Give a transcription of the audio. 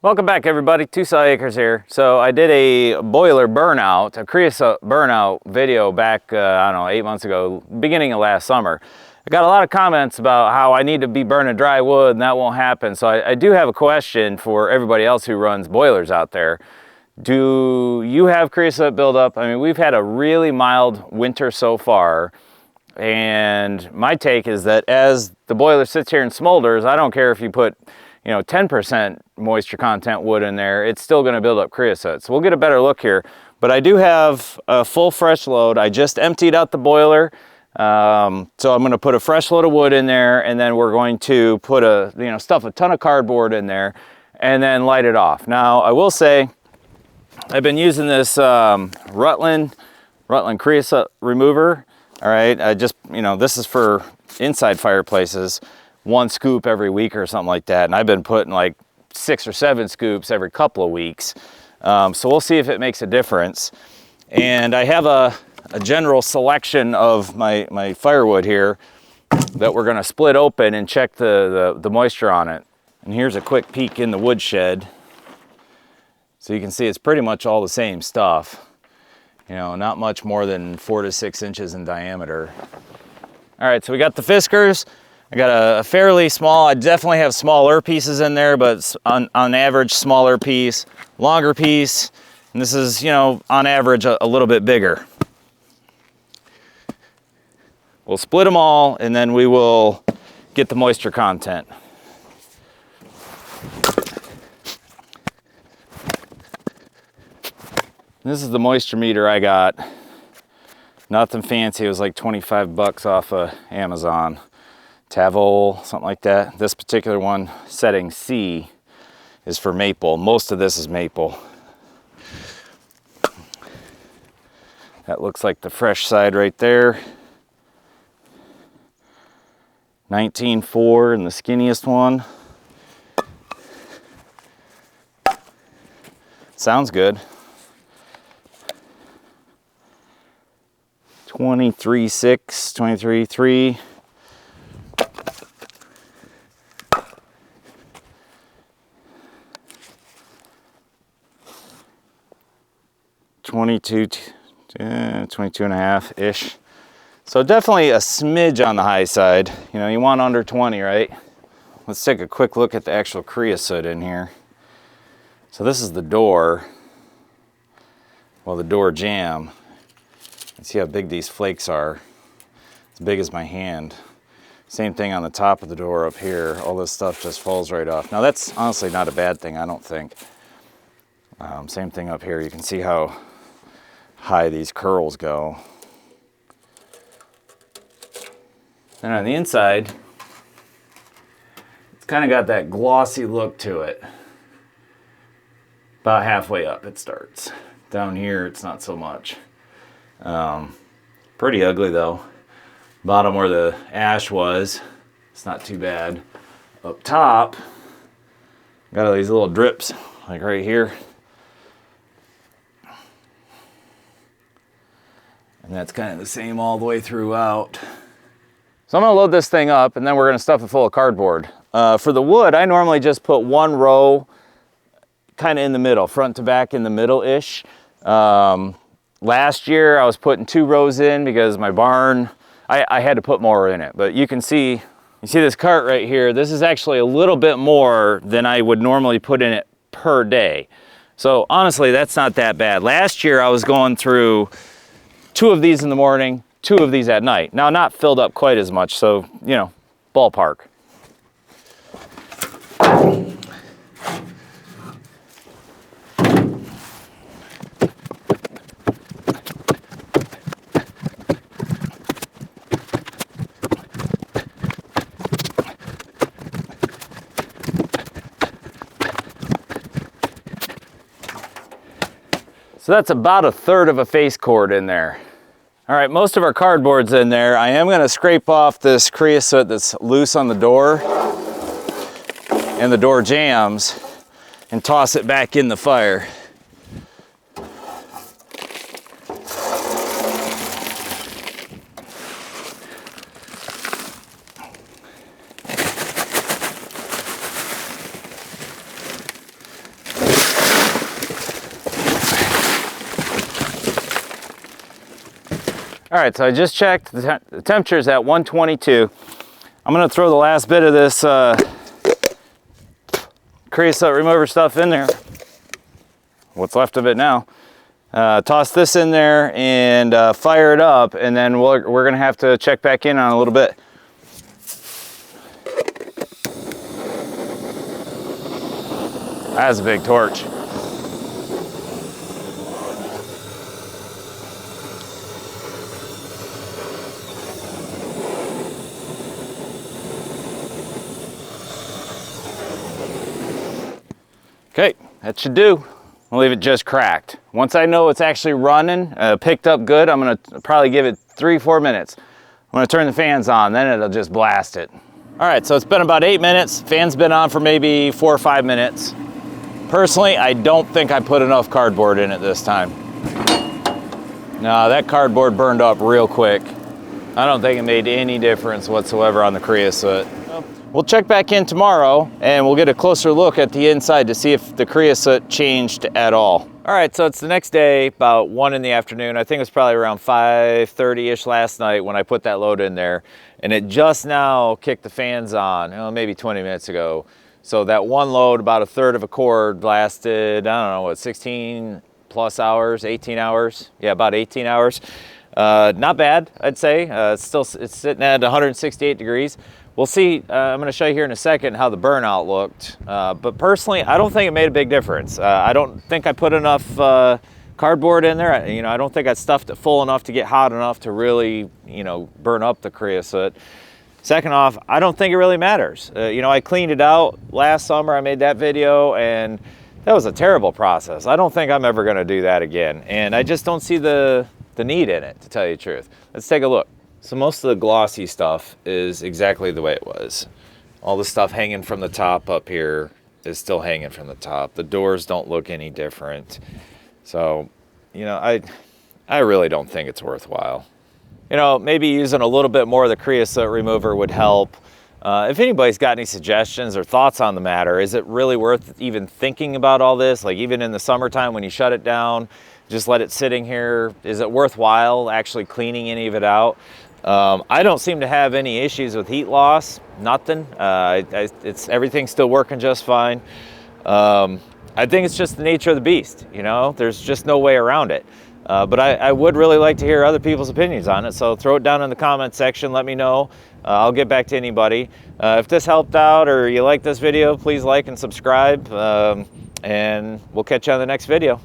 Welcome back, everybody. Tucson Acres here. So I did a boiler burnout, a creosote burnout video back, I don't know, 8 months ago, beginning of last summer. I got a lot of comments about how I need to be burning dry wood and that won't happen. So I do have a question for everybody else who runs boilers out there. Do you have creosote buildup? I mean, we've had a really mild winter so far. And my take is that as the boiler sits here and smolders, I don't care if you put 10% moisture content wood in there, it's still going to build up creosote. So we'll get a better look here. But I do have a full fresh load. I just emptied out the boiler. So I'm going to put a fresh load of wood in there, and then we're going to put stuff a ton of cardboard in there and then light it off. Now, I will say I've been using this Rutland creosote remover. All right, this is for inside fireplaces. 1 scoop every week or something like that, and I've been putting like 6 or 7 scoops every couple of weeks. So we'll see if it makes a difference. And I have a general selection of my firewood here that we're going to split open and check the moisture on it. And here's a quick peek in the woodshed. So you can see it's pretty much all the same stuff. Not much more than 4 to 6 inches in diameter. All right, so we got the Fiskars. I got a fairly small, I definitely have smaller pieces in there, but on average, smaller piece, longer piece, and this is, on average, a little bit bigger. We'll split them all, and then we will get the moisture content. This is the moisture meter I got. Nothing fancy, it was like 25 bucks off of Amazon. Tavol, something like that. This particular one, setting C, is for maple. Most of this is maple. That looks like the fresh side right there. 19.4 and the skinniest one. Sounds good. 23.6, 23.3. 22 and a half-ish. So definitely a smidge on the high side. You want under 20, right? Let's take a quick look at the actual creosote in here. So this is the door. Well, the door jamb. Let's see how big these flakes are. As big as my hand. Same thing on the top of the door up here. All this stuff just falls right off. Now that's honestly not a bad thing, I don't think. Same thing up here. You can see how high these curls go. And on the inside, it's kind of got that glossy look to it. About halfway up it starts. Down here it's not so much. Pretty ugly though. Bottom where the ash was, it's not too bad. Up top, got all these little drips like right here. And that's kind of the same all the way throughout. So I'm gonna load this thing up and then we're gonna stuff it full of cardboard. For the wood, I normally just put 1 row kind of in the middle, front to back in the middle-ish. Last year I was putting 2 rows in because my barn, I had to put more in it. But you see this cart right here, this is actually a little bit more than I would normally put in it per day. So honestly, that's not that bad. Last year I was going through 2 of these in the morning, 2 of these at night. Now, not filled up quite as much, so, ballpark. So that's about 1/3 of a face cord in there. All right, most of our cardboard's in there. I am gonna scrape off this creosote that's loose on the door and the door jambs and toss it back in the fire. All right, so I just checked. The temperature is at 122. I'm gonna throw the last bit of this creosote remover stuff in there. What's left of it now. Toss this in there and fire it up, and then we're gonna have to check back in on a little bit. That's a big torch. Okay, that should do. I'll leave it just cracked. Once I know it's actually running, picked up good, I'm gonna probably give it 3-4 minutes. I'm gonna turn the fans on, then it'll just blast it. All right, so it's been about 8 minutes. Fan's been on for maybe 4 or 5 minutes. Personally, I don't think I put enough cardboard in it this time. No, that cardboard burned up real quick. I don't think it made any difference whatsoever on the creosote. We'll check back in tomorrow and we'll get a closer look at the inside to see if the creosote changed at all. All right, so it's the next day, about 1 in the afternoon. I think it was probably around 5:30-ish last night when I put that load in there. And it just now kicked the fans on, maybe 20 minutes ago. So that one load, about 1/3 of a cord, lasted, I don't know, what, 16 plus hours, 18 hours? Yeah, about 18 hours. Not bad, I'd say. It's sitting at 168 degrees. We'll see, I'm gonna show you here in a second how the burnout looked. But personally, I don't think it made a big difference. I don't think I put enough cardboard in there. I don't think I stuffed it full enough to get hot enough to really, burn up the creosote. Second off, I don't think it really matters. I cleaned it out last summer. I made that video, and that was a terrible process. I don't think I'm ever gonna do that again. And I just don't see the need in it, to tell you the truth. Let's take a look. So most of the glossy stuff is exactly the way it was. All the stuff hanging from the top up here is still hanging from the top. The doors don't look any different. So, I really don't think it's worthwhile. Maybe using a little bit more of the creosote remover would help. If anybody's got any suggestions or thoughts on the matter, is it really worth even thinking about all this? Like even in the summertime when you shut it down, just let it sitting here. Is it worthwhile actually cleaning any of it out? I don't seem to have any issues with heat loss, nothing. Everything's still working just fine. I think it's just the nature of the beast, there's just no way around it. But I would really like to hear other people's opinions on it, so throw it down in the comment section, let me know. I'll get back to anybody. If this helped out or you like this video, please like and subscribe, and we'll catch you on the next video.